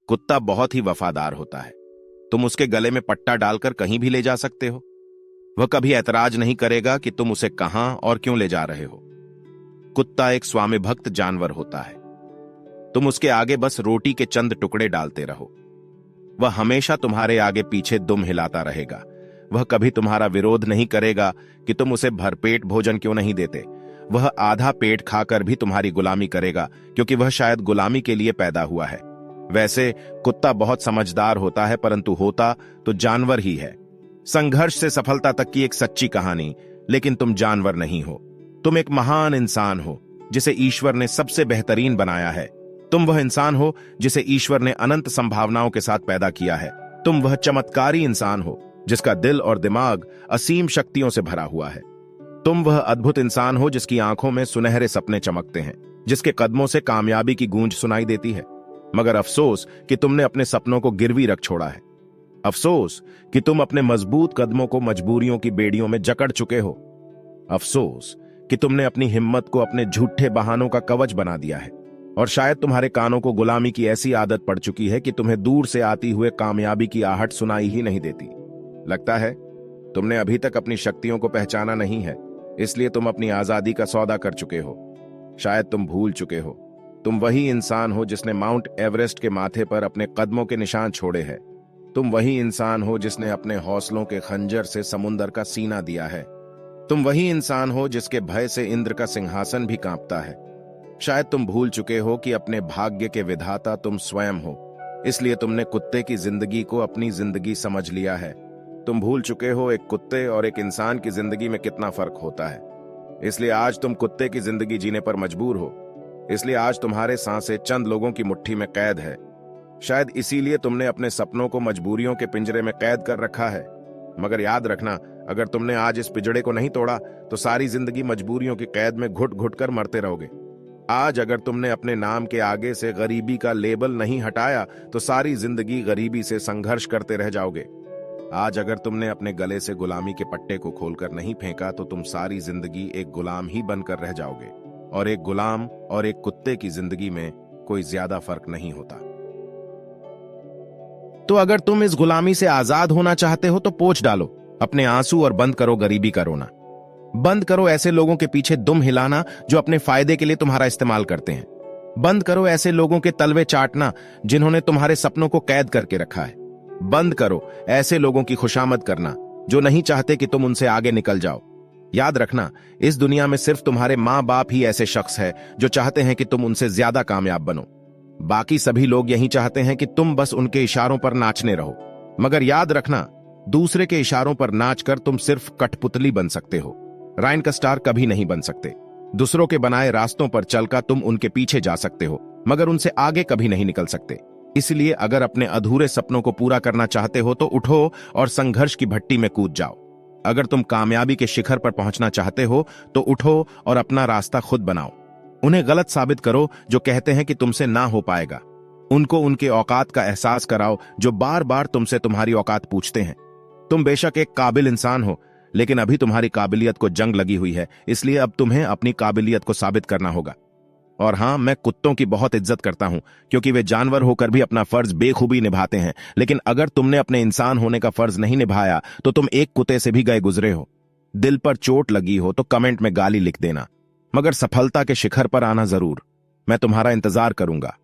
कुत्ता बहुत ही वफादार होता है। तुम उसके गले में पट्टा डालकर कहीं भी ले जा सकते हो। वह कभी ऐतराज नहीं करेगा कि तुम उसे कहां और क्यों ले जा रहे हो। कुत्ता एक स्वामी भक्त जानवर होता है। तुम उसके आगे बस रोटी के चंद टुकड़े डालते रहो। वह हमेशा तुम्हारे आगे पीछे दुम हिलाता रहेगा। वह कभी तुम्हारा विरोध नहीं करेगा कि तुम उसे भरपेट भोजन क्यों नहीं देते। वह आधा पेट खाकर भी तुम्हारी गुलामी करेगा, क्योंकि वह शायद गुलामी के लिए पैदा हुआ है। वैसे कुत्ता बहुत समझदार होता है, परंतु होता तो जानवर ही है। संघर्ष से सफलता तक की एक सच्ची कहानी। लेकिन तुम जानवर नहीं हो। तुम एक महान इंसान हो जिसे ईश्वर ने सबसे बेहतरीन बनाया है। तुम वह इंसान हो जिसे ईश्वर ने अनंत संभावनाओं के साथ पैदा किया है। तुम वह चमत्कारी इंसान हो जिसका दिल और दिमाग असीम शक्तियों से भरा हुआ है। तुम वह अद्भुत इंसान हो जिसकी आंखों में सुनहरे सपने चमकते हैं, जिसके कदमों से कामयाबी की गूंज सुनाई देती है। मगर अफसोस कि तुमने अपने सपनों को गिरवी रख छोड़ा है। अफसोस कि तुम अपने मजबूत कदमों को मजबूरियों की बेड़ियों में जकड़ चुके हो। अफसोस कि तुमने अपनी हिम्मत को अपने झूठे बहानों का कवच बना दिया है। और शायद तुम्हारे कानों को गुलामी की ऐसी आदत पड़ चुकी है कि तुम्हें दूर से आती हुए कामयाबी की आहट सुनाई ही नहीं देती। लगता है तुमने अभी तक अपनी शक्तियों को पहचाना नहीं है, इसलिए तुम अपनी आजादी का सौदा कर चुके हो। शायद तुम भूल चुके हो, तुम वही इंसान हो जिसने माउंट एवरेस्ट के माथे पर अपने कदमों के निशान छोड़े हैं। तुम वही इंसान हो जिसने अपने हौसलों के खंजर से समुंदर का सीना दिया है। तुम वही इंसान हो जिसके भय से इंद्र का सिंहासन भी कांपता है। शायद तुम भूल चुके हो कि अपने भाग्य के विधाता तुम स्वयं हो, इसलिए तुमने कुत्ते की जिंदगी को अपनी जिंदगी समझ लिया है। तुम भूल चुके हो एक कुत्ते और एक इंसान की जिंदगी में कितना फर्क होता है। इसलिए आज तुम कुत्ते की जिंदगी जीने पर मजबूर हो। इसलिए आज तुम्हारे सांसें चंद लोगों की मुट्ठी में कैद है। शायद इसीलिए तुमने अपने सपनों को मजबूरियों के पिंजरे में कैद कर रखा है। मगर याद रखना, अगर तुमने आज इस पिंजड़े को नहीं तोड़ा तो सारी जिंदगी मजबूरियों की कैद में घुट घुट कर मरते रहोगे। आज अगर तुमने अपने नाम के आगे से गरीबी का लेबल नहीं हटाया तो सारी जिंदगी गरीबी से संघर्ष करते रह जाओगे। आज अगर तुमने अपने गले से गुलामी के पट्टे को खोलकर नहीं फेंका तो तुम सारी जिंदगी एक गुलाम ही बनकर रह जाओगे। और एक गुलाम और एक कुत्ते की जिंदगी में कोई ज्यादा फर्क नहीं होता। तो अगर तुम इस गुलामी से आजाद होना चाहते हो तो पोंछ डालो अपने आंसू और बंद करो गरीबी का रोना। बंद करो ऐसे लोगों के पीछे दुम हिलाना जो अपने फायदे के लिए तुम्हारा इस्तेमाल करते हैं। बंद करो ऐसे लोगों के तलवे चाटना जिन्होंने तुम्हारे सपनों को कैद करके रखा है। बंद करो ऐसे लोगों की खुशामद करना जो नहीं चाहते कि तुम उनसे आगे निकल जाओ। याद रखना, इस दुनिया में सिर्फ तुम्हारे माँ बाप ही ऐसे शख्स है जो चाहते हैं कि तुम उनसे ज्यादा कामयाब बनो। बाकी सभी लोग यही चाहते हैं कि तुम बस उनके इशारों पर नाचने रहो। मगर याद रखना, दूसरे के इशारों पर नाचकर तुम सिर्फ कठपुतली बन सकते हो, राइन का स्टार कभी नहीं बन सकते। दूसरों के बनाए रास्तों पर चलकर तुम उनके पीछे जा सकते हो, मगर उनसे आगे कभी नहीं निकल सकते। इसलिए अगर अपने अधूरे सपनों को पूरा करना चाहते हो तो उठो और संघर्ष की भट्टी में कूद जाओ। अगर तुम कामयाबी के शिखर पर पहुंचना चाहते हो तो उठो और अपना रास्ता खुद बनाओ। उन्हें गलत साबित करो जो कहते हैं कि तुमसे ना हो पाएगा। उनको उनके औकात का एहसास कराओ जो बार बार तुमसे तुम्हारी औकात पूछते हैं। तुम बेशक एक काबिल इंसान हो, लेकिन अभी तुम्हारी काबिलियत को जंग लगी हुई है, इसलिए अब तुम्हें अपनी काबिलियत को साबित करना होगा। और हां, मैं कुत्तों की बहुत इज्जत करता हूं क्योंकि वे जानवर होकर भी अपना फर्ज बेखूबी निभाते हैं। लेकिन अगर तुमने अपने इंसान होने का फर्ज नहीं निभाया तो तुम एक कुत्ते से भी गए गुजरे हो। दिल पर चोट लगी हो तो कमेंट में गाली लिख देना, मगर सफलता के शिखर पर आना जरूर। मैं तुम्हारा इंतजार करूंगा।